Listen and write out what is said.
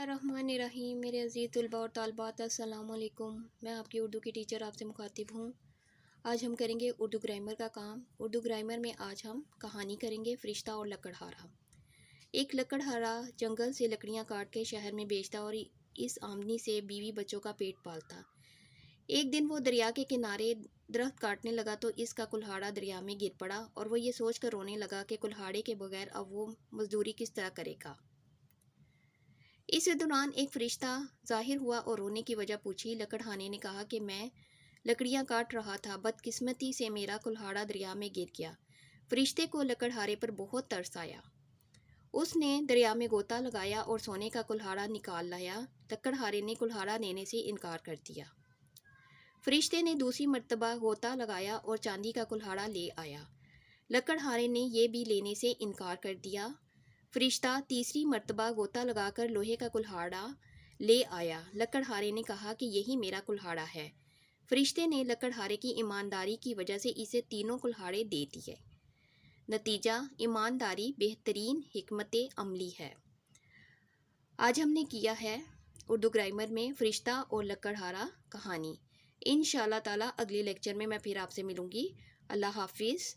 बिस्मिल्लाहिर्रहमानिर्रहीम। मेरे अज़ीज़ तलबा और तालबात, अस्सलाम वालेकुम। मैं आपकी उर्दू की टीचर आपसे मुखातिब हूँ। आज हम करेंगे उर्दू ग्रामर का काम। उर्दू ग्रामर में आज हम कहानी करेंगे फ़रिश्ता और लकड़हारा। एक लकड़हारा जंगल से लकड़ियाँ काट के शहर में बेचता और इस आमदनी से बीवी बच्चों का पेट पालता। एक दिन वो दरिया के किनारे दरख्त काटने लगा तो इसका कुल्हाड़ा दरिया में गिर पड़ा और वो ये सोच कर रोने लगा कि कुल्हाड़े के बगैर अब वो मजदूरी किस तरह करेगा। इस दौरान एक फरिश्ता ज़ाहिर हुआ और रोने की वजह पूछी। लकड़हारे ने कहा कि मैं लकड़ियाँ काट रहा था, बदकिस्मती से मेरा कुल्हाड़ा दरिया में गिर गया। फरिश्ते को लकड़हारे पर बहुत तरस आया। उसने दरिया में गोता लगाया और सोने का कुल्हाड़ा निकाल लाया। लकड़हारे ने कुल्हाड़ा देने से इनकार कर दिया। फरिश्ते ने दूसरी मर्तबा गोता लगाया और चांदी का कुल्हाड़ा ले आया। लकड़हारे ने यह भी लेने से इनकार कर दिया। फरिश्ता तीसरी मर्तबा गोता लगाकर लोहे का कुल्हाड़ा ले आया। लकड़हारे ने कहा कि यही मेरा कुल्हाड़ा है। फरिश्ते ने लकड़हारे की ईमानदारी की वजह से इसे तीनों कुल्हाड़े दे दिए। नतीजा, ईमानदारी बेहतरीन हिकमत अमली है। आज हमने किया है उर्दू ग्रामर में फरिश्ता और लकड़हारा कहानी। इंशाअल्लाह ताला अगले लेक्चर में मैं फिर आपसे मिलूँगी। अल्लाह हाफिज़।